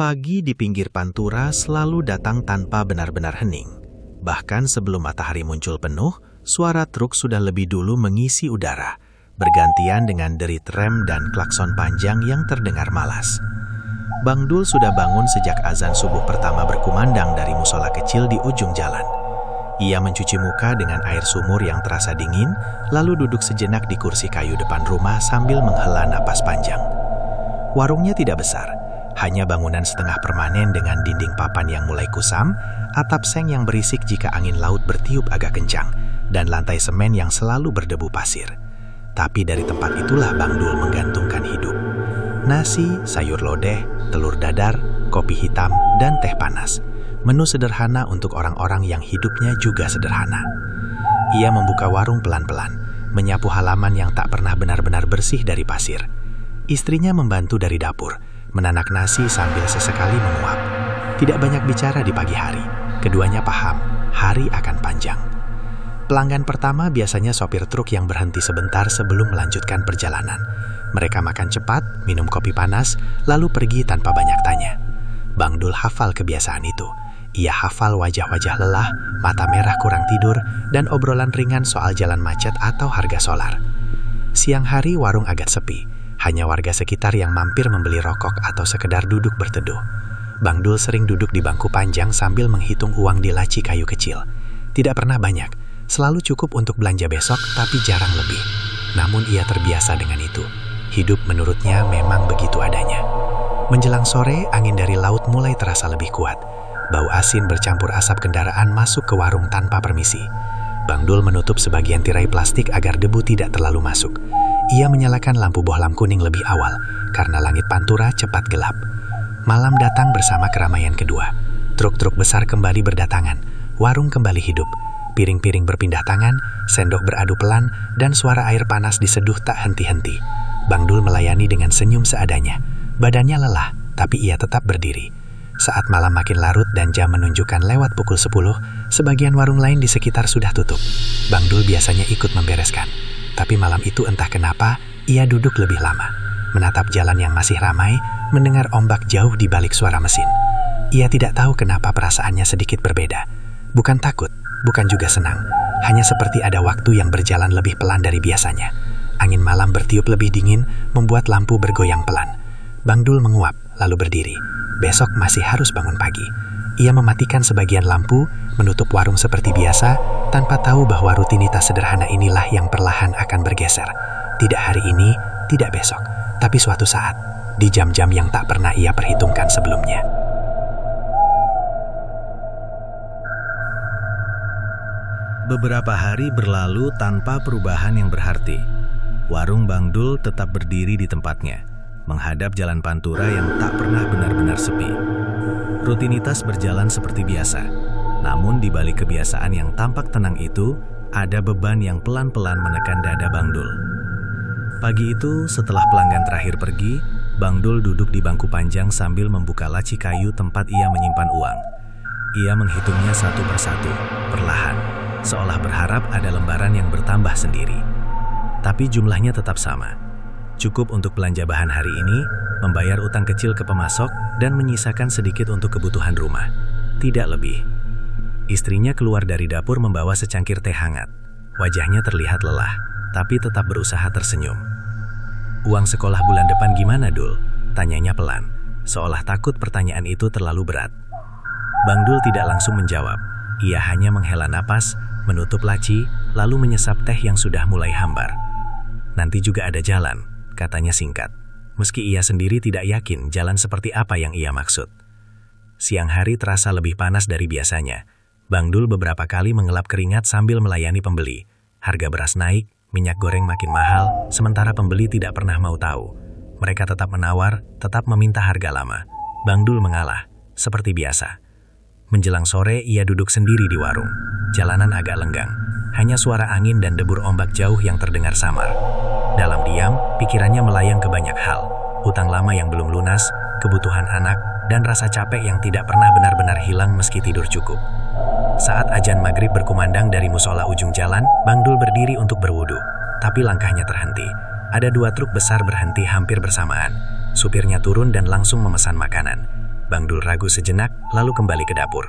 Pagi di pinggir Pantura selalu datang tanpa benar-benar hening. Bahkan sebelum matahari muncul penuh, suara truk sudah lebih dulu mengisi udara, bergantian dengan derit rem dan klakson panjang yang terdengar malas. Bang Dul sudah bangun sejak azan subuh pertama berkumandang dari musola kecil di ujung jalan. Ia mencuci muka dengan air sumur yang terasa dingin, lalu duduk sejenak di kursi kayu depan rumah sambil menghela napas panjang. Warungnya tidak besar, hanya bangunan setengah permanen dengan dinding papan yang mulai kusam, atap seng yang berisik jika angin laut bertiup agak kencang, dan lantai semen yang selalu berdebu pasir. Tapi dari tempat itulah Bang Dul menggantungkan hidup. Nasi, sayur lodeh, telur dadar, kopi hitam, dan teh panas. Menu sederhana untuk orang-orang yang hidupnya juga sederhana. Ia membuka warung pelan-pelan, menyapu halaman yang tak pernah benar-benar bersih dari pasir. Istrinya membantu dari dapur, menanak nasi sambil sesekali menguap. Tidak banyak bicara di pagi hari. Keduanya paham, hari akan panjang. Pelanggan pertama biasanya sopir truk yang berhenti sebentar sebelum melanjutkan perjalanan. Mereka makan cepat, minum kopi panas, lalu pergi tanpa banyak tanya. Bang Dul hafal kebiasaan itu. Ia hafal wajah-wajah lelah, mata merah kurang tidur, dan obrolan ringan soal jalan macet atau harga solar. Siang hari warung agak sepi. Hanya warga sekitar yang mampir membeli rokok atau sekedar duduk berteduh. Bang Dul sering duduk di bangku panjang sambil menghitung uang di laci kayu kecil. Tidak pernah banyak, selalu cukup untuk belanja besok tapi jarang lebih. Namun ia terbiasa dengan itu. Hidup menurutnya memang begitu adanya. Menjelang sore, angin dari laut mulai terasa lebih kuat. Bau asin bercampur asap kendaraan masuk ke warung tanpa permisi. Bang Dul menutup sebagian tirai plastik agar debu tidak terlalu masuk. Ia menyalakan lampu bohlam kuning lebih awal, karena langit Pantura cepat gelap. Malam datang bersama keramaian kedua. Truk-truk besar kembali berdatangan, warung kembali hidup. Piring-piring berpindah tangan, sendok beradu pelan, dan suara air panas diseduh tak henti-henti. Bang Dul melayani dengan senyum seadanya. Badannya lelah, tapi ia tetap berdiri. Saat malam makin larut dan jam menunjukkan lewat pukul 10, sebagian warung lain di sekitar sudah tutup. Bang Dul biasanya ikut membereskan. Tapi malam itu entah kenapa, ia duduk lebih lama. Menatap jalan yang masih ramai, mendengar ombak jauh di balik suara mesin. Ia tidak tahu kenapa perasaannya sedikit berbeda. Bukan takut, bukan juga senang. Hanya seperti ada waktu yang berjalan lebih pelan dari biasanya. Angin malam bertiup lebih dingin, membuat lampu bergoyang pelan. Bang Dul menguap, lalu berdiri. Besok masih harus bangun pagi. Ia mematikan sebagian lampu, menutup warung seperti biasa, tanpa tahu bahwa rutinitas sederhana inilah yang perlahan akan bergeser. Tidak hari ini, tidak besok, tapi suatu saat, di jam-jam yang tak pernah ia perhitungkan sebelumnya. Beberapa hari berlalu tanpa perubahan yang berarti. Warung Bang Dul tetap berdiri di tempatnya, menghadap jalan Pantura yang tak pernah benar-benar sepi. Rutinitas berjalan seperti biasa, namun di balik kebiasaan yang tampak tenang itu, ada beban yang pelan-pelan menekan dada Bang Dul. Pagi itu, setelah pelanggan terakhir pergi, Bang Dul duduk di bangku panjang sambil membuka laci kayu tempat ia menyimpan uang. Ia menghitungnya satu persatu, perlahan, seolah berharap ada lembaran yang bertambah sendiri. Tapi jumlahnya tetap sama. Cukup untuk belanja bahan hari ini, membayar utang kecil ke pemasok, dan menyisakan sedikit untuk kebutuhan rumah. Tidak lebih. Istrinya keluar dari dapur membawa secangkir teh hangat. Wajahnya terlihat lelah, tapi tetap berusaha tersenyum. "Uang sekolah bulan depan gimana, Dul?" tanyanya pelan, seolah takut pertanyaan itu terlalu berat. Bang Dul tidak langsung menjawab. Ia hanya menghela napas, menutup laci, lalu menyesap teh yang sudah mulai hambar. "Nanti juga ada jalan," katanya singkat, meski ia sendiri tidak yakin jalan seperti apa yang ia maksud. Siang hari terasa lebih panas dari biasanya. Bang Dul beberapa kali mengelap keringat sambil melayani pembeli. Harga beras naik, minyak goreng makin mahal, sementara pembeli tidak pernah mau tahu. Mereka tetap menawar, tetap meminta harga lama. Bang Dul mengalah, seperti biasa. Menjelang sore, ia duduk sendiri di warung. Jalanan agak lenggang. Hanya suara angin dan debur ombak jauh yang terdengar samar. Dalam diam, pikirannya melayang ke banyak hal. Hutang lama yang belum lunas, kebutuhan anak, dan rasa capek yang tidak pernah benar-benar hilang meski tidur cukup. Saat azan maghrib berkumandang dari musola ujung jalan, Bang Dul berdiri untuk berwudu. Tapi langkahnya terhenti. Ada 2 truk besar berhenti hampir bersamaan. Supirnya turun dan langsung memesan makanan. Bang Dul ragu sejenak, lalu kembali ke dapur.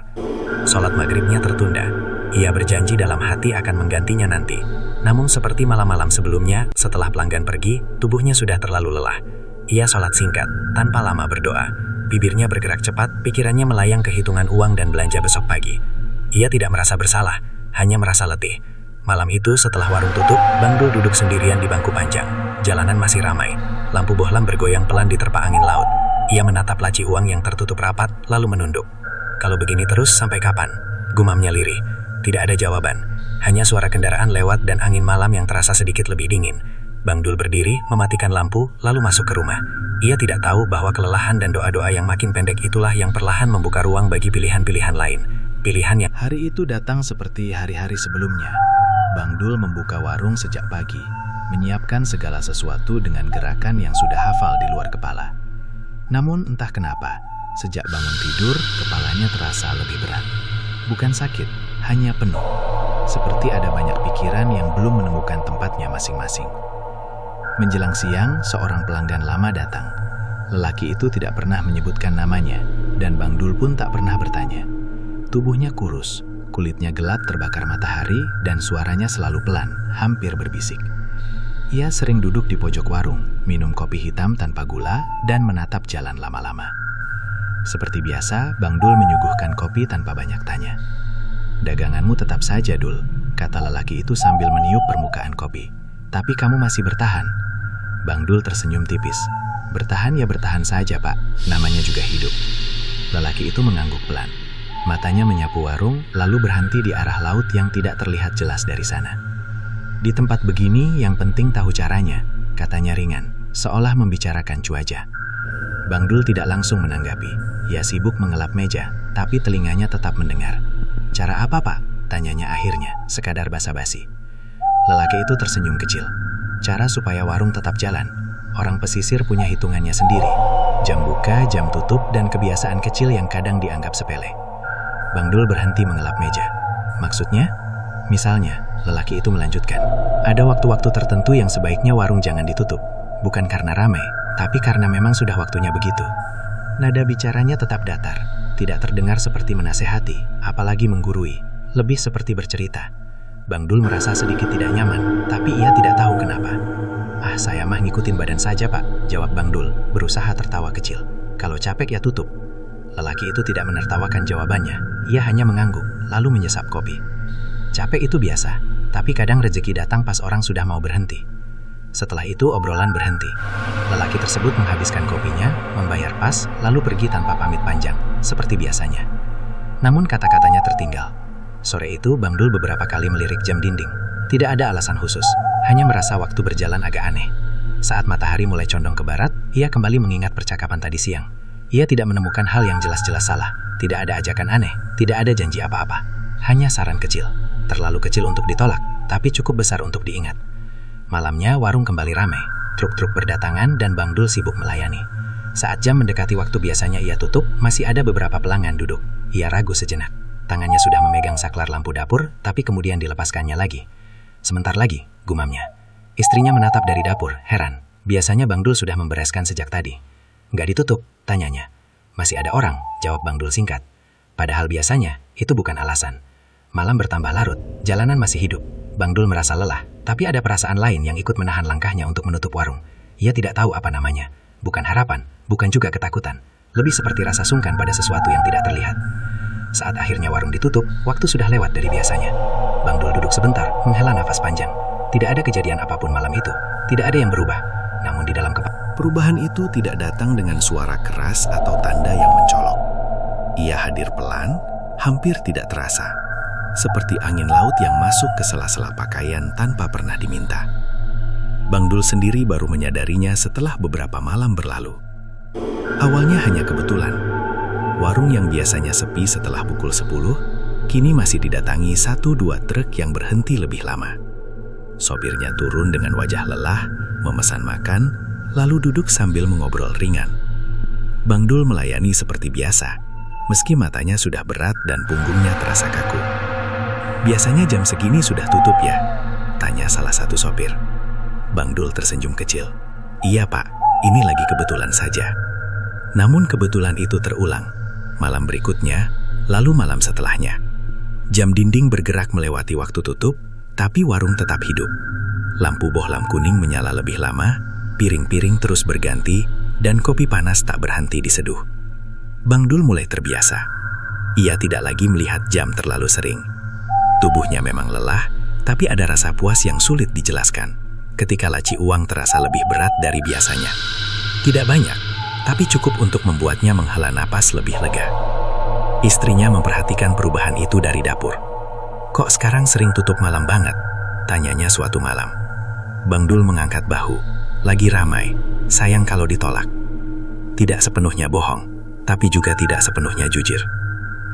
Sholat maghribnya tertunda. Ia berjanji dalam hati akan menggantinya nanti. Namun seperti malam-malam sebelumnya, setelah pelanggan pergi, tubuhnya sudah terlalu lelah. Ia sholat singkat, tanpa lama berdoa. Bibirnya bergerak cepat, pikirannya melayang ke hitungan uang dan belanja besok pagi. Ia tidak merasa bersalah, hanya merasa letih. Malam itu setelah warung tutup, Bang Dul duduk sendirian di bangku panjang. Jalanan masih ramai. Lampu bohlam bergoyang pelan di terpa angin laut. Ia menatap laci uang yang tertutup rapat, lalu menunduk. Kalau begini terus sampai kapan? Gumamnya lirih. Tidak ada jawaban. Hanya suara kendaraan lewat dan angin malam yang terasa sedikit lebih dingin. Bang Dul berdiri, mematikan lampu, lalu masuk ke rumah. Ia tidak tahu bahwa kelelahan dan doa-doa yang makin pendek itulah yang perlahan membuka ruang bagi pilihan-pilihan lain. Pilihan yang... Hari itu datang seperti hari-hari sebelumnya. Bang Dul membuka warung sejak pagi, menyiapkan segala sesuatu dengan gerakan yang sudah hafal di luar kepala. Namun entah kenapa, sejak bangun tidur, kepalanya terasa lebih berat. Bukan sakit, hanya penuh. Seperti ada banyak pikiran yang belum menemukan tempatnya masing-masing. Menjelang siang, seorang pelanggan lama datang. Lelaki itu tidak pernah menyebutkan namanya, dan Bang Dul pun tak pernah bertanya. Tubuhnya kurus, kulitnya gelap terbakar matahari, dan suaranya selalu pelan, hampir berbisik. Ia sering duduk di pojok warung, minum kopi hitam tanpa gula, dan menatap jalan lama-lama. Seperti biasa, Bang Dul menyuguhkan kopi tanpa banyak tanya. "Daganganmu tetap saja, Dul," kata lelaki itu sambil meniup permukaan kopi. "Tapi kamu masih bertahan." Bang Dul tersenyum tipis. "Bertahan ya bertahan saja, Pak. Namanya juga hidup." Lelaki itu mengangguk pelan. Matanya menyapu warung, lalu berhenti di arah laut yang tidak terlihat jelas dari sana. "Di tempat begini, yang penting tahu caranya," katanya ringan, seolah membicarakan cuaca. Bang Dul tidak langsung menanggapi. Ia sibuk mengelap meja, tapi telinganya tetap mendengar. "Cara apa, Pak?" tanyanya akhirnya, sekadar basa-basi. Lelaki itu tersenyum kecil. "Cara supaya warung tetap jalan. Orang pesisir punya hitungannya sendiri. Jam buka, jam tutup, dan kebiasaan kecil yang kadang dianggap sepele." Bang Dul berhenti mengelap meja. "Maksudnya?" "Misalnya," lelaki itu melanjutkan, "ada waktu-waktu tertentu yang sebaiknya warung jangan ditutup. Bukan karena ramai, tapi karena memang sudah waktunya begitu." Nada bicaranya tetap datar, tidak terdengar seperti menasehati, apalagi menggurui, lebih seperti bercerita. Bang Dul merasa sedikit tidak nyaman, tapi ia tidak tahu kenapa. "Ah, saya mah ngikutin badan saja, Pak," jawab Bang Dul, berusaha tertawa kecil. "Kalau capek ya tutup." Lelaki itu tidak menertawakan jawabannya, ia hanya mengangguk, lalu menyesap kopi. Capek itu biasa, tapi kadang rezeki datang pas orang sudah mau berhenti. Setelah itu obrolan berhenti. Lelaki tersebut menghabiskan kopinya, membayar pas, lalu pergi tanpa pamit panjang, seperti biasanya. Namun kata-katanya tertinggal. Sore itu Bang Dul beberapa kali melirik jam dinding. Tidak ada alasan khusus, hanya merasa waktu berjalan agak aneh. Saat matahari mulai condong ke barat, ia kembali mengingat percakapan tadi siang. Ia tidak menemukan hal yang jelas-jelas salah. Tidak ada ajakan aneh, tidak ada janji apa-apa. Hanya saran kecil. Terlalu kecil untuk ditolak, tapi cukup besar untuk diingat. Malamnya warung kembali ramai. Truk-truk berdatangan dan Bang Dul sibuk melayani. Saat jam mendekati waktu biasanya ia tutup, masih ada beberapa pelanggan duduk. Ia ragu sejenak. Tangannya sudah memegang saklar lampu dapur, tapi kemudian dilepaskannya lagi. "Sebentar lagi," gumamnya. Istrinya menatap dari dapur, heran. Biasanya Bang Dul sudah membereskan sejak tadi. "Nggak ditutup?" tanyanya. "Masih ada orang," jawab Bang Dul singkat. Padahal biasanya, itu bukan alasan. Malam bertambah larut, jalanan masih hidup. Bang Dul merasa lelah, tapi ada perasaan lain yang ikut menahan langkahnya untuk menutup warung. Ia tidak tahu apa namanya. Bukan harapan, bukan juga ketakutan. Lebih seperti rasa sungkan pada sesuatu yang tidak terlihat. Saat akhirnya warung ditutup, waktu sudah lewat dari biasanya. Bang Dul duduk sebentar, menghela nafas panjang. Tidak ada kejadian apapun malam itu. Tidak ada yang berubah. Namun di dalam kepala, perubahan itu tidak datang dengan suara keras atau tanda yang mencolok. Ia hadir pelan, hampir tidak terasa. Seperti angin laut yang masuk ke sela-sela pakaian tanpa pernah diminta. Bang Dul sendiri baru menyadarinya setelah beberapa malam berlalu. Awalnya hanya kebetulan. Warung yang biasanya sepi setelah pukul 10, kini masih didatangi 1-2 truk yang berhenti lebih lama. Sopirnya turun dengan wajah lelah, memesan makan, lalu duduk sambil mengobrol ringan. Bang Dul melayani seperti biasa, meski matanya sudah berat dan punggungnya terasa kaku. "Biasanya jam segini sudah tutup ya?" tanya salah satu sopir. Bang Dul tersenyum kecil. "Iya Pak, ini lagi kebetulan saja." Namun kebetulan itu terulang. Malam berikutnya, lalu malam setelahnya. Jam dinding bergerak melewati waktu tutup, tapi warung tetap hidup. Lampu bohlam kuning menyala lebih lama, piring-piring terus berganti, dan kopi panas tak berhenti diseduh. Bang Dul mulai terbiasa. Ia tidak lagi melihat jam terlalu sering. Tubuhnya memang lelah, tapi ada rasa puas yang sulit dijelaskan ketika laci uang terasa lebih berat dari biasanya. Tidak banyak, tapi cukup untuk membuatnya menghela napas lebih lega. Istrinya memperhatikan perubahan itu dari dapur. "Kok sekarang sering tutup malam banget?" tanyanya suatu malam. Bang Dul mengangkat bahu. "Lagi ramai, sayang kalau ditolak." Tidak sepenuhnya bohong, tapi juga tidak sepenuhnya jujur.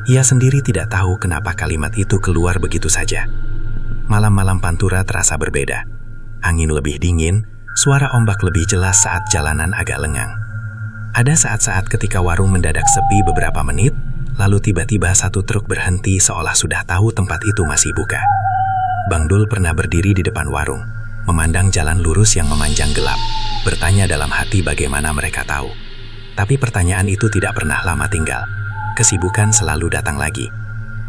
Ia sendiri tidak tahu kenapa kalimat itu keluar begitu saja. Malam-malam Pantura terasa berbeda. Angin lebih dingin, suara ombak lebih jelas saat jalanan agak lengang. Ada saat-saat ketika warung mendadak sepi beberapa menit, lalu tiba-tiba satu truk berhenti seolah sudah tahu tempat itu masih buka. Bang Dul pernah berdiri di depan warung, memandang jalan lurus yang memanjang gelap, bertanya dalam hati bagaimana mereka tahu. Tapi pertanyaan itu tidak pernah lama tinggal. Kesibukan selalu datang lagi.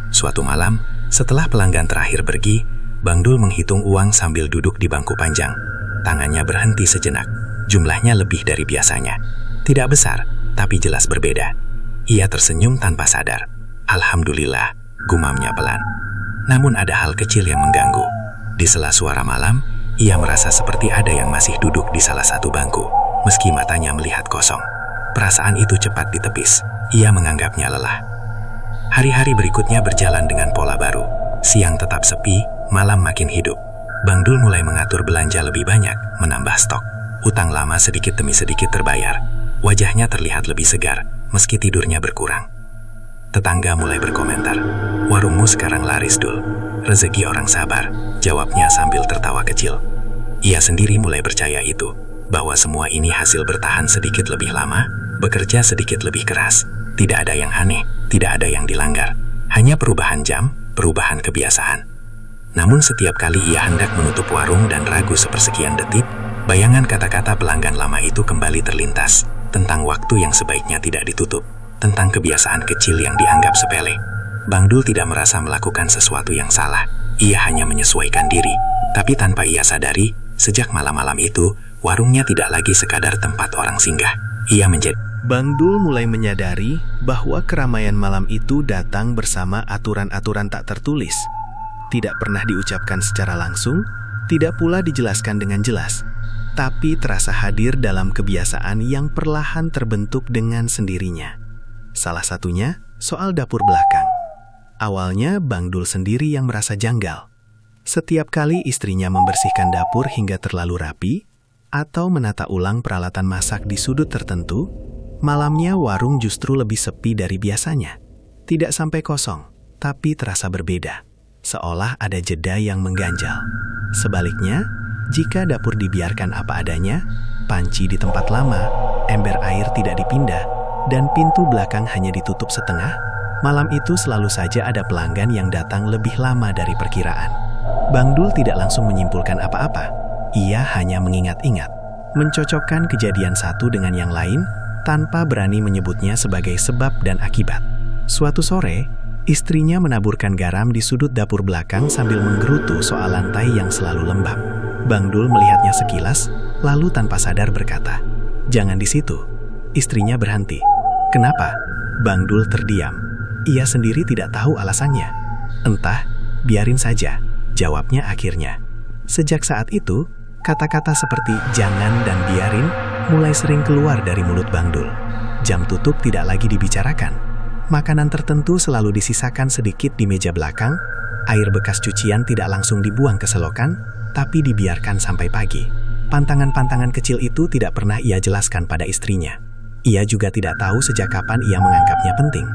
Suatu malam, setelah pelanggan terakhir pergi, Bang Dul menghitung uang sambil duduk di bangku panjang. Tangannya berhenti sejenak. Jumlahnya lebih dari biasanya. Tidak besar, tapi jelas berbeda. Ia tersenyum tanpa sadar. "Alhamdulillah," gumamnya pelan. Namun ada hal kecil yang mengganggu. Di sela suara malam, ia merasa seperti ada yang masih duduk di salah satu bangku, meski matanya melihat kosong. Perasaan itu cepat ditepis. Ia menganggapnya lelah. Hari-hari berikutnya berjalan dengan pola baru. Siang tetap sepi, malam makin hidup. Bang Dul mulai mengatur belanja lebih banyak, menambah stok. Utang lama sedikit demi sedikit terbayar. Wajahnya terlihat lebih segar, meski tidurnya berkurang. Tetangga mulai berkomentar, "Warungmu sekarang laris, Dul." "Rezeki orang sabar," jawabnya sambil tertawa kecil. Ia sendiri mulai percaya itu, bahwa semua ini hasil bertahan sedikit lebih lama, bekerja sedikit lebih keras. Tidak ada yang aneh, tidak ada yang dilanggar. Hanya perubahan jam, perubahan kebiasaan. Namun setiap kali ia hendak menutup warung dan ragu sepersekian detik, bayangan kata-kata pelanggan lama itu kembali terlintas, tentang waktu yang sebaiknya tidak ditutup, tentang kebiasaan kecil yang dianggap sepele. Bang Dul tidak merasa melakukan sesuatu yang salah. Ia hanya menyesuaikan diri. Tapi tanpa ia sadari, sejak malam-malam itu, warungnya tidak lagi sekadar tempat orang singgah. Ia menjadi... Bang Dul mulai menyadari bahwa keramaian malam itu datang bersama aturan-aturan tak tertulis. Tidak pernah diucapkan secara langsung, tidak pula dijelaskan dengan jelas, tapi terasa hadir dalam kebiasaan yang perlahan terbentuk dengan sendirinya. Salah satunya soal dapur belakang. Awalnya Bang Dul sendiri yang merasa janggal. Setiap kali istrinya membersihkan dapur hingga terlalu rapi, atau menata ulang peralatan masak di sudut tertentu, malamnya warung justru lebih sepi dari biasanya. Tidak sampai kosong, tapi terasa berbeda. Seolah ada jeda yang mengganjal. Sebaliknya, jika dapur dibiarkan apa adanya, panci di tempat lama, ember air tidak dipindah, dan pintu belakang hanya ditutup setengah, malam itu selalu saja ada pelanggan yang datang lebih lama dari perkiraan. Bang Dul tidak langsung menyimpulkan apa-apa. Ia hanya mengingat-ingat, mencocokkan kejadian satu dengan yang lain, tanpa berani menyebutnya sebagai sebab dan akibat. Suatu sore, istrinya menaburkan garam di sudut dapur belakang sambil menggerutu soal lantai yang selalu lembab. Bang Dul melihatnya sekilas, lalu tanpa sadar berkata, "Jangan di situ." Istrinya berhenti. "Kenapa?" Bang Dul terdiam. Ia sendiri tidak tahu alasannya. "Entah, biarin saja," jawabnya akhirnya. Sejak saat itu, kata-kata seperti "jangan" dan "biarin" mulai sering keluar dari mulut Bang Dul. Jam tutup tidak lagi dibicarakan. Makanan tertentu selalu disisakan sedikit di meja belakang, air bekas cucian tidak langsung dibuang ke selokan, tapi dibiarkan sampai pagi. Pantangan-pantangan kecil itu tidak pernah ia jelaskan pada istrinya. Ia juga tidak tahu sejak kapan ia menganggapnya penting.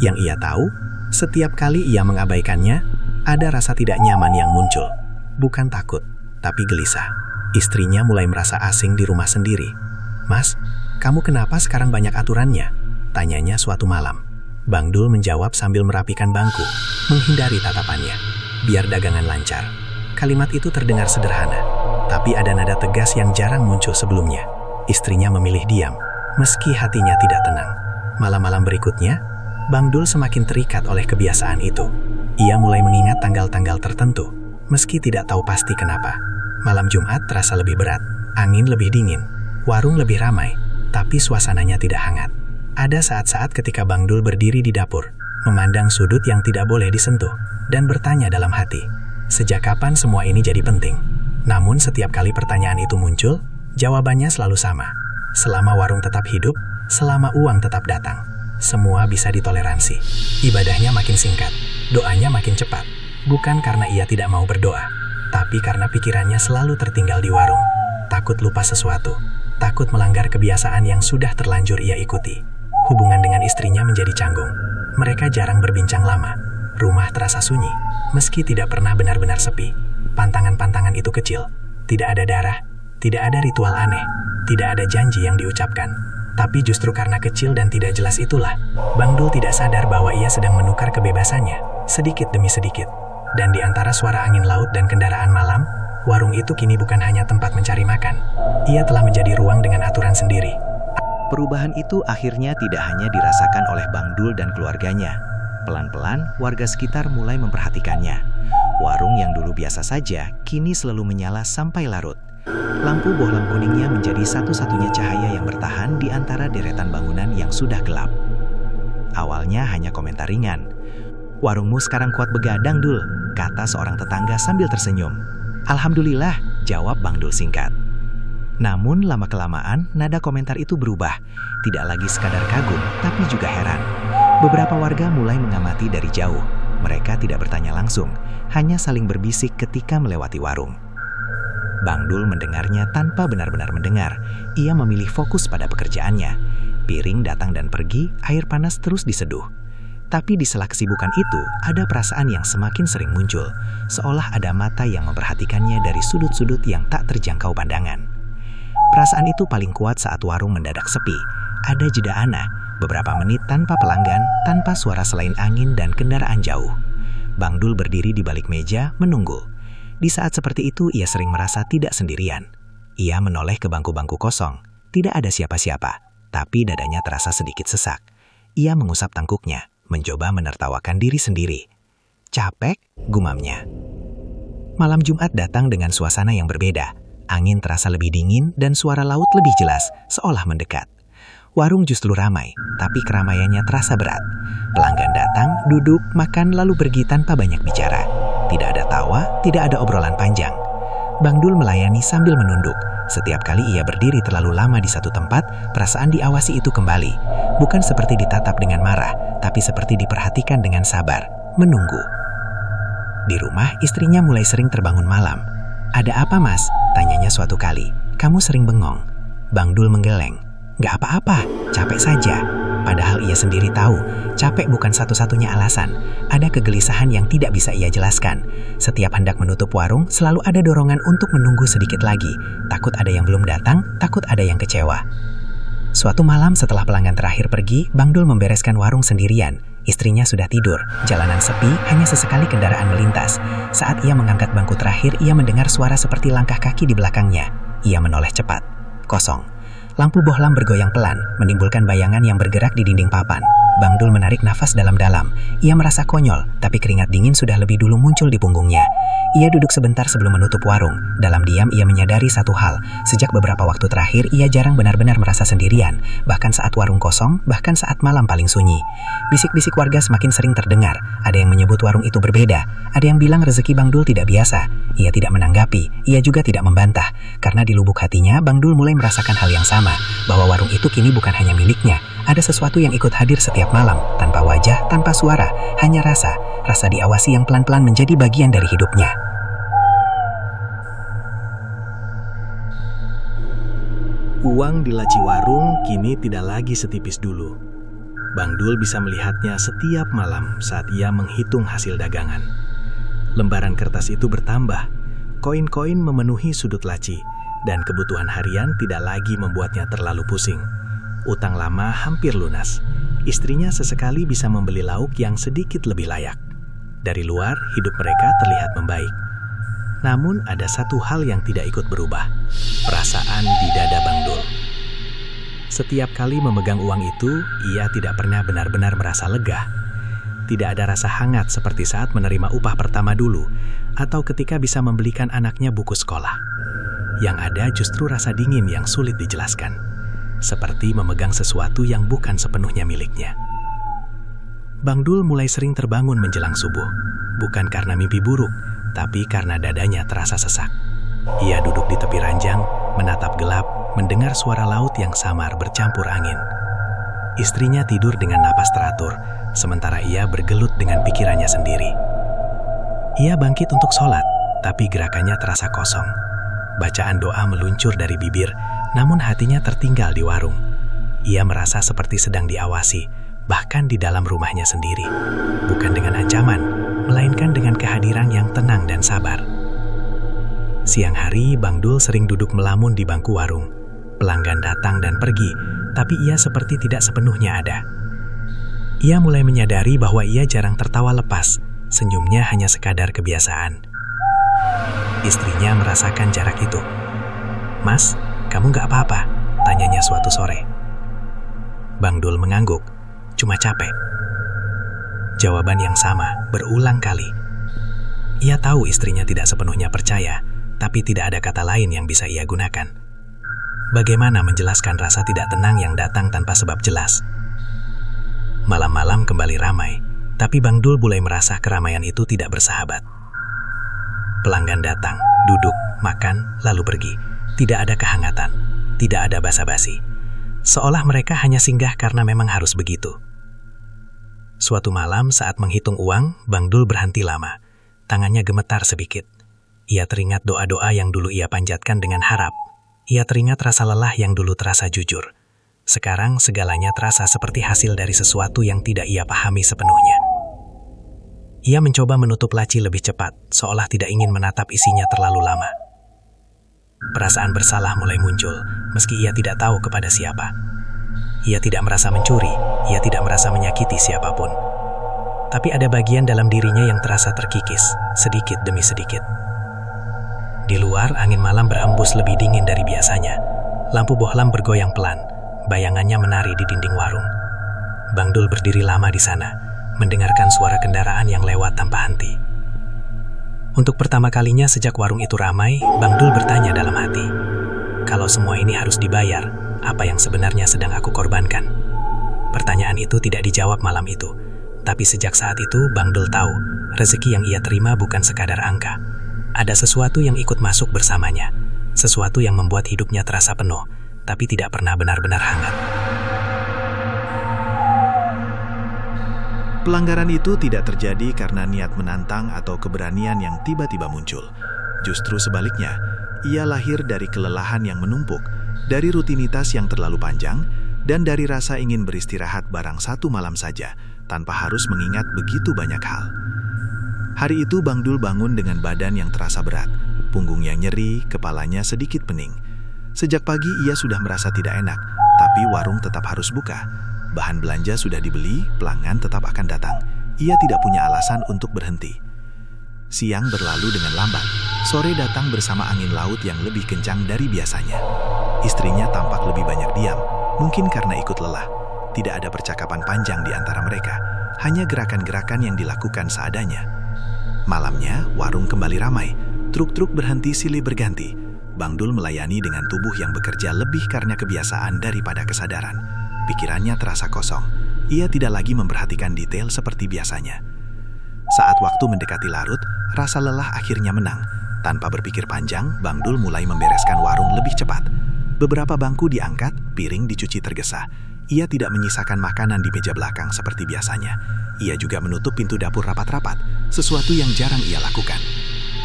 Yang ia tahu, setiap kali ia mengabaikannya, ada rasa tidak nyaman yang muncul. Bukan takut, tapi gelisah. Istrinya mulai merasa asing di rumah sendiri. "Mas, kamu kenapa sekarang banyak aturannya?" tanyanya suatu malam. Bang Dul menjawab sambil merapikan bangku, menghindari tatapannya. "Biar dagangan lancar." Kalimat itu terdengar sederhana, tapi ada nada tegas yang jarang muncul sebelumnya. Istrinya memilih diam, meski hatinya tidak tenang. Malam-malam berikutnya, Bang Dul semakin terikat oleh kebiasaan itu. Ia mulai mengingat tanggal-tanggal tertentu, meski tidak tahu pasti kenapa. Malam Jumat terasa lebih berat, angin lebih dingin, warung lebih ramai, tapi suasananya tidak hangat. Ada saat-saat ketika Bang Dul berdiri di dapur, memandang sudut yang tidak boleh disentuh, dan bertanya dalam hati, sejak kapan semua ini jadi penting? Namun setiap kali pertanyaan itu muncul, jawabannya selalu sama. Selama warung tetap hidup, selama uang tetap datang, semua bisa ditoleransi. Ibadahnya makin singkat, doanya makin cepat. Bukan karena ia tidak mau berdoa, tapi karena pikirannya selalu tertinggal di warung. Takut lupa sesuatu, takut melanggar kebiasaan yang sudah terlanjur ia ikuti. Hubungan dengan istrinya menjadi canggung. Mereka jarang berbincang lama. Rumah terasa sunyi, meski tidak pernah benar-benar sepi. Pantangan-pantangan itu kecil, tidak ada darah, tidak ada ritual aneh, tidak ada janji yang diucapkan. Tapi justru karena kecil dan tidak jelas itulah, Bang Dul tidak sadar bahwa ia sedang menukar kebebasannya, sedikit demi sedikit. Dan di antara suara angin laut dan kendaraan malam, warung itu kini bukan hanya tempat mencari makan. Ia telah menjadi ruang dengan aturan sendiri. Perubahan itu akhirnya tidak hanya dirasakan oleh Bang Dul dan keluarganya. Pelan-pelan, warga sekitar mulai memperhatikannya. Warung yang dulu biasa saja, kini selalu menyala sampai larut. Lampu bohlam kuningnya menjadi satu-satunya cahaya yang bertahan di antara deretan bangunan yang sudah gelap. Awalnya hanya komentar ringan. "Warungmu sekarang kuat begadang, Dul," kata seorang tetangga sambil tersenyum. "Alhamdulillah," jawab Bang Dul singkat. Namun lama-kelamaan, nada komentar itu berubah. Tidak lagi sekadar kagum, tapi juga heran. Beberapa warga mulai mengamati dari jauh. Mereka tidak bertanya langsung, hanya saling berbisik ketika melewati warung. Bang Dul mendengarnya tanpa benar-benar mendengar. Ia memilih fokus pada pekerjaannya. Piring datang dan pergi, air panas terus diseduh. Tapi di sela kesibukan itu, ada perasaan yang semakin sering muncul, seolah ada mata yang memperhatikannya dari sudut-sudut yang tak terjangkau pandangan. Perasaan itu paling kuat saat warung mendadak sepi. Ada jeda Ana, beberapa menit tanpa pelanggan, tanpa suara selain angin dan kendaraan jauh. Bang Dul berdiri di balik meja, menunggu. Di saat seperti itu, ia sering merasa tidak sendirian. Ia menoleh ke bangku-bangku kosong. Tidak ada siapa-siapa, tapi dadanya terasa sedikit sesak. Ia mengusap tangkuknya, mencoba menertawakan diri sendiri. "Capek?" gumamnya. Malam Jumat datang dengan suasana yang berbeda. Angin terasa lebih dingin dan suara laut lebih jelas, seolah mendekat. Warung justru ramai, tapi keramaiannya terasa berat. Pelanggan datang, duduk, makan, lalu pergi tanpa banyak bicara. Tidak ada tawa, tidak ada obrolan panjang. Bang Dul melayani sambil menunduk. Setiap kali ia berdiri terlalu lama di satu tempat, perasaan diawasi itu kembali. Bukan seperti ditatap dengan marah, tapi seperti diperhatikan dengan sabar, menunggu. Di rumah, istrinya mulai sering terbangun malam. "Ada apa, Mas?" tanyanya suatu kali. "Kamu sering bengong." Bang Dul menggeleng. "Gak apa-apa, capek saja." Padahal ia sendiri tahu, capek bukan satu-satunya alasan. Ada kegelisahan yang tidak bisa ia jelaskan. Setiap hendak menutup warung, selalu ada dorongan untuk menunggu sedikit lagi. Takut ada yang belum datang, takut ada yang kecewa. Suatu malam setelah pelanggan terakhir pergi, Bang Dul membereskan warung sendirian. Istrinya sudah tidur, jalanan sepi, hanya sesekali kendaraan melintas. Saat ia mengangkat bangku terakhir, ia mendengar suara seperti langkah kaki di belakangnya. Ia menoleh cepat. Kosong. Lampu bohlam bergoyang pelan, menimbulkan bayangan yang bergerak di dinding papan. Bang Dul menarik nafas dalam-dalam. Ia merasa konyol, tapi keringat dingin sudah lebih dulu muncul di punggungnya. Ia duduk sebentar sebelum menutup warung. Dalam diam ia menyadari satu hal. Sejak beberapa waktu terakhir, ia jarang benar-benar merasa sendirian. Bahkan saat warung kosong, bahkan saat malam paling sunyi. Bisik-bisik warga semakin sering terdengar. Ada yang menyebut warung itu berbeda. Ada yang bilang rezeki Bang Dul tidak biasa. Ia tidak menanggapi, ia juga tidak membantah. Karena di lubuk hatinya, Bang Dul mulai merasakan hal yang sama. Bahwa warung itu kini bukan hanya miliknya. Ada sesuatu yang ikut hadir setiap malam, tanpa wajah, tanpa suara, hanya rasa diawasi yang pelan-pelan menjadi bagian dari hidupnya. Uang di laci warung kini tidak lagi setipis dulu. Bang Dul bisa melihatnya setiap malam saat ia menghitung hasil dagangan. Lembaran kertas itu bertambah, koin-koin memenuhi sudut laci, dan kebutuhan harian tidak lagi membuatnya terlalu pusing. Utang lama hampir lunas. Istrinya sesekali bisa membeli lauk yang sedikit lebih layak. Dari luar, hidup mereka terlihat membaik. Namun ada satu hal yang tidak ikut berubah. Perasaan di dada Bang Dul. Setiap kali memegang uang itu, ia tidak pernah benar-benar merasa lega. Tidak ada rasa hangat seperti saat menerima upah pertama dulu, atau ketika bisa membelikan anaknya buku sekolah. Yang ada justru rasa dingin yang sulit dijelaskan, seperti memegang sesuatu yang bukan sepenuhnya miliknya. Bang Dul mulai sering terbangun menjelang subuh, bukan karena mimpi buruk, tapi karena dadanya terasa sesak. Ia duduk di tepi ranjang, menatap gelap, mendengar suara laut yang samar bercampur angin. Istrinya tidur dengan napas teratur, sementara ia bergelut dengan pikirannya sendiri. Ia bangkit untuk sholat, tapi gerakannya terasa kosong. Bacaan doa meluncur dari bibir, namun hatinya tertinggal di warung. Ia merasa seperti sedang diawasi, bahkan di dalam rumahnya sendiri. Bukan dengan ancaman, melainkan dengan kehadiran yang tenang dan sabar. Siang hari, Bang Dul sering duduk melamun di bangku warung. Pelanggan datang dan pergi, tapi ia seperti tidak sepenuhnya ada. Ia mulai menyadari bahwa ia jarang tertawa lepas, senyumnya hanya sekadar kebiasaan. Istrinya merasakan jarak itu. "Mas, kamu gak apa-apa?" tanyanya suatu sore. Bang Dul mengangguk, "Cuma capek." Jawaban yang sama berulang kali. Ia tahu istrinya tidak sepenuhnya percaya, tapi tidak ada kata lain yang bisa ia gunakan. Bagaimana menjelaskan rasa tidak tenang yang datang tanpa sebab jelas? Malam-malam kembali ramai, tapi Bang Dul mulai merasa keramaian itu tidak bersahabat. Pelanggan datang, duduk, makan, lalu pergi. Tidak ada kehangatan, tidak ada basa-basi. Seolah mereka hanya singgah karena memang harus begitu. Suatu malam saat menghitung uang, Bang Dul berhenti lama. Tangannya gemetar sedikit. Ia teringat doa-doa yang dulu ia panjatkan dengan harap. Ia teringat rasa lelah yang dulu terasa jujur. Sekarang segalanya terasa seperti hasil dari sesuatu yang tidak ia pahami sepenuhnya. Ia mencoba menutup laci lebih cepat, seolah tidak ingin menatap isinya terlalu lama. Perasaan bersalah mulai muncul, meski ia tidak tahu kepada siapa. Ia tidak merasa mencuri, ia tidak merasa menyakiti siapapun. Tapi ada bagian dalam dirinya yang terasa terkikis, sedikit demi sedikit. Di luar, angin malam berhembus lebih dingin dari biasanya. Lampu bohlam bergoyang pelan, bayangannya menari di dinding warung. Bang Dul berdiri lama di sana, mendengarkan suara kendaraan yang lewat tanpa henti. Untuk pertama kalinya sejak warung itu ramai, Bang Dul bertanya dalam hati, "Kalau semua ini harus dibayar, apa yang sebenarnya sedang aku korbankan?" Pertanyaan itu tidak dijawab malam itu, tapi sejak saat itu Bang Dul tahu, rezeki yang ia terima bukan sekadar angka. Ada sesuatu yang ikut masuk bersamanya, sesuatu yang membuat hidupnya terasa penuh, tapi tidak pernah benar-benar hangat. Pelanggaran itu tidak terjadi karena niat menantang atau keberanian yang tiba-tiba muncul. Justru sebaliknya, ia lahir dari kelelahan yang menumpuk, dari rutinitas yang terlalu panjang, dan dari rasa ingin beristirahat barang satu malam saja, tanpa harus mengingat begitu banyak hal. Hari itu Bang Dul bangun dengan badan yang terasa berat, punggungnya nyeri, kepalanya sedikit pening. Sejak pagi ia sudah merasa tidak enak, tapi warung tetap harus buka. Bahan belanja sudah dibeli, pelanggan tetap akan datang. Ia tidak punya alasan untuk berhenti. Siang berlalu dengan lambat. Sore datang bersama angin laut yang lebih kencang dari biasanya. Istrinya tampak lebih banyak diam, mungkin karena ikut lelah. Tidak ada percakapan panjang di antara mereka, hanya gerakan-gerakan yang dilakukan seadanya. Malamnya, warung kembali ramai. Truk-truk berhenti silih berganti. Bang Dul melayani dengan tubuh yang bekerja lebih karena kebiasaan daripada kesadaran. Pikirannya terasa kosong. Ia tidak lagi memperhatikan detail seperti biasanya. Saat waktu mendekati larut, rasa lelah akhirnya menang. Tanpa berpikir panjang, Bang Dul mulai membereskan warung lebih cepat. Beberapa bangku diangkat, piring dicuci tergesa. Ia tidak menyisakan makanan di meja belakang seperti biasanya. Ia juga menutup pintu dapur rapat-rapat, sesuatu yang jarang ia lakukan.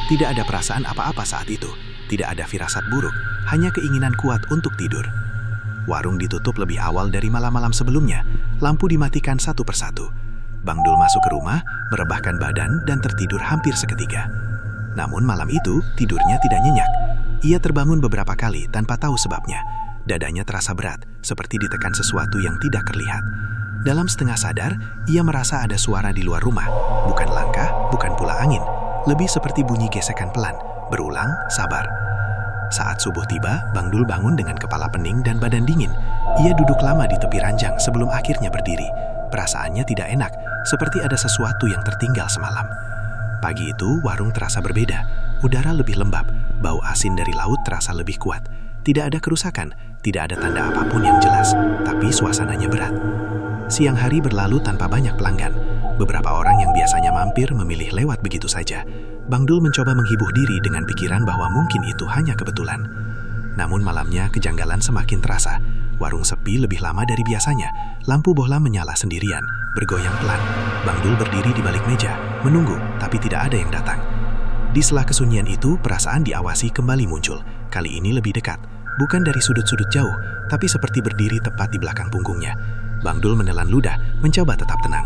Tidak ada perasaan apa-apa saat itu. Tidak ada firasat buruk, hanya keinginan kuat untuk tidur. Warung ditutup lebih awal dari malam-malam sebelumnya. Lampu dimatikan satu persatu. Bang Dul masuk ke rumah, merebahkan badan, dan tertidur hampir seketika. Namun malam itu, tidurnya tidak nyenyak. Ia terbangun beberapa kali tanpa tahu sebabnya. Dadanya terasa berat, seperti ditekan sesuatu yang tidak terlihat. Dalam setengah sadar, ia merasa ada suara di luar rumah. Bukan langkah, bukan pula angin. Lebih seperti bunyi gesekan pelan, berulang, sabar. Saat subuh tiba, Bang Dul bangun dengan kepala pening dan badan dingin. Ia duduk lama di tepi ranjang sebelum akhirnya berdiri. Perasaannya tidak enak, seperti ada sesuatu yang tertinggal semalam. Pagi itu, warung terasa berbeda. Udara lebih lembab, bau asin dari laut terasa lebih kuat. Tidak ada kerusakan, tidak ada tanda apapun yang jelas, tapi suasananya berat. Siang hari berlalu tanpa banyak pelanggan. Beberapa orang yang biasanya mampir memilih lewat begitu saja. Bang Dul mencoba menghibur diri dengan pikiran bahwa mungkin itu hanya kebetulan. Namun malamnya kejanggalan semakin terasa. Warung sepi lebih lama dari biasanya. Lampu bohlam menyala sendirian, bergoyang pelan. Bang Dul berdiri di balik meja, menunggu, tapi tidak ada yang datang. Di sela kesunyian itu, perasaan diawasi kembali muncul. Kali ini lebih dekat. Bukan dari sudut-sudut jauh, tapi seperti berdiri tepat di belakang punggungnya. Bang Dul menelan ludah, mencoba tetap tenang.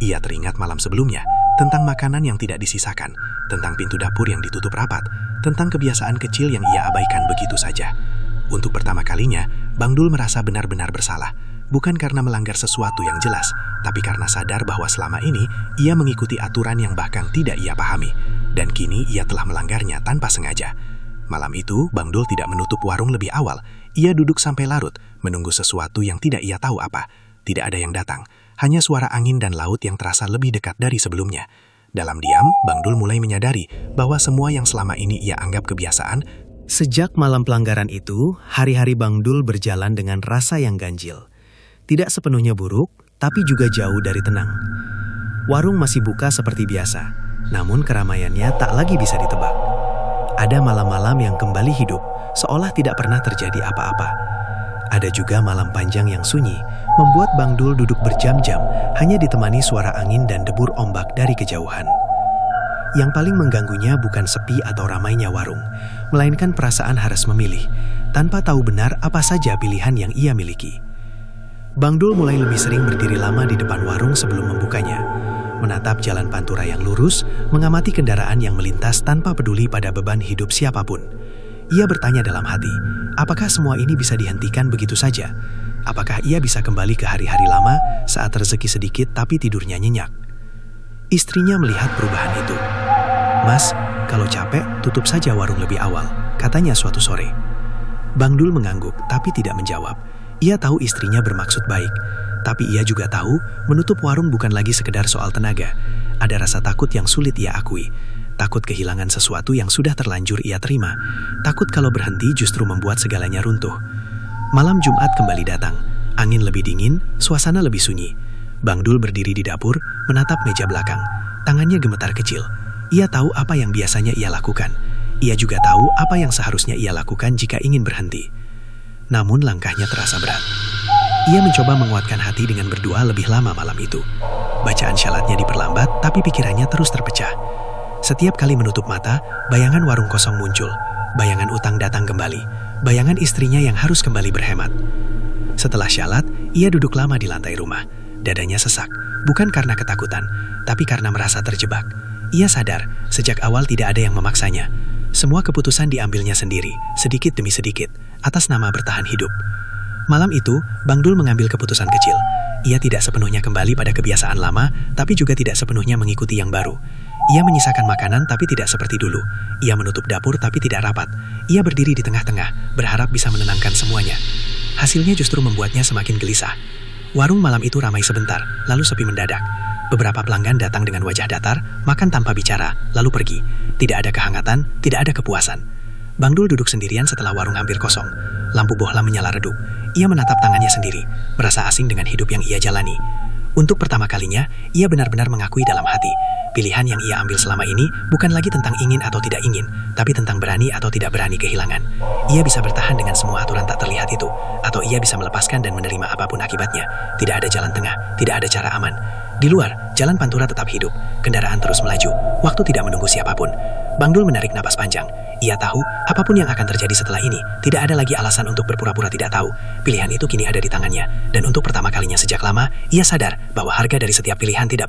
Ia teringat malam sebelumnya, tentang makanan yang tidak disisakan, tentang pintu dapur yang ditutup rapat, tentang kebiasaan kecil yang ia abaikan begitu saja. Untuk pertama kalinya, Bang Dul merasa benar-benar bersalah. Bukan karena melanggar sesuatu yang jelas, tapi karena sadar bahwa selama ini ia mengikuti aturan yang bahkan tidak ia pahami. Dan kini ia telah melanggarnya tanpa sengaja. Malam itu, Bang Dul tidak menutup warung lebih awal. Ia duduk sampai larut, menunggu sesuatu yang tidak ia tahu apa. Tidak ada yang datang, hanya suara angin dan laut yang terasa lebih dekat dari sebelumnya. Dalam diam, Bang Dul mulai menyadari bahwa semua yang selama ini ia anggap kebiasaan. Sejak malam pelanggaran itu, hari-hari Bang Dul berjalan dengan rasa yang ganjil. Tidak sepenuhnya buruk, tapi juga jauh dari tenang. Warung masih buka seperti biasa, namun keramaiannya tak lagi bisa ditebak. Ada malam-malam yang kembali hidup, seolah tidak pernah terjadi apa-apa. Ada juga malam panjang yang sunyi, membuat Bang Dul duduk berjam-jam, hanya ditemani suara angin dan debur ombak dari kejauhan. Yang paling mengganggunya bukan sepi atau ramainya warung, melainkan perasaan harus memilih, tanpa tahu benar apa saja pilihan yang ia miliki. Bang Dul mulai lebih sering berdiri lama di depan warung sebelum membukanya, menatap jalan pantura yang lurus, mengamati kendaraan yang melintas tanpa peduli pada beban hidup siapapun. Ia bertanya dalam hati, apakah semua ini bisa dihentikan begitu saja? Apakah ia bisa kembali ke hari-hari lama saat rezeki sedikit tapi tidurnya nyenyak? Istrinya melihat perubahan itu. "Mas, kalau capek, tutup saja warung lebih awal," katanya suatu sore. Bang Dul mengangguk tapi tidak menjawab. Ia tahu istrinya bermaksud baik, tapi ia juga tahu menutup warung bukan lagi sekedar soal tenaga. Ada rasa takut yang sulit ia akui. Takut kehilangan sesuatu yang sudah terlanjur ia terima. Takut kalau berhenti justru membuat segalanya runtuh. Malam Jumat kembali datang. Angin lebih dingin, suasana lebih sunyi. Bang Dul berdiri di dapur, menatap meja belakang. Tangannya gemetar kecil. Ia tahu apa yang biasanya ia lakukan. Ia juga tahu apa yang seharusnya ia lakukan jika ingin berhenti. Namun langkahnya terasa berat. Ia mencoba menguatkan hati dengan berdoa lebih lama malam itu. Bacaan syalatnya diperlambat, tapi pikirannya terus terpecah. Setiap kali menutup mata, bayangan warung kosong muncul. Bayangan utang datang kembali. Bayangan istrinya yang harus kembali berhemat. Setelah syalat, ia duduk lama di lantai rumah. Dadanya sesak, bukan karena ketakutan, tapi karena merasa terjebak. Ia sadar, sejak awal tidak ada yang memaksanya. Semua keputusan diambilnya sendiri, sedikit demi sedikit, atas nama bertahan hidup. Malam itu, Bang Dul mengambil keputusan kecil. Ia tidak sepenuhnya kembali pada kebiasaan lama, tapi juga tidak sepenuhnya mengikuti yang baru. Ia menyisakan makanan tapi tidak seperti dulu. Ia menutup dapur tapi tidak rapat. Ia berdiri di tengah-tengah, berharap bisa menenangkan semuanya. Hasilnya justru membuatnya semakin gelisah. Warung malam itu ramai sebentar, lalu sepi mendadak. Beberapa pelanggan datang dengan wajah datar, makan tanpa bicara, lalu pergi. Tidak ada kehangatan, tidak ada kepuasan. Bang Dul duduk sendirian setelah warung hampir kosong. Lampu bohlam menyala redup. Ia menatap tangannya sendiri, merasa asing dengan hidup yang ia jalani. Untuk pertama kalinya, ia benar-benar mengakui dalam hati. Pilihan yang ia ambil selama ini bukan lagi tentang ingin atau tidak ingin, tapi tentang berani atau tidak berani kehilangan. Ia bisa bertahan dengan semua aturan tak terlihat itu, atau ia bisa melepaskan dan menerima apapun akibatnya. Tidak ada jalan tengah, tidak ada cara aman. Di luar, jalan pantura tetap hidup. Kendaraan terus melaju, waktu tidak menunggu siapapun. Bang Dul menarik napas panjang. Ia tahu, apapun yang akan terjadi setelah ini, tidak ada lagi alasan untuk berpura-pura tidak tahu. Pilihan itu kini ada di tangannya, dan untuk pertama kalinya sejak lama, ia sadar bahwa harga dari setiap pilihan tidak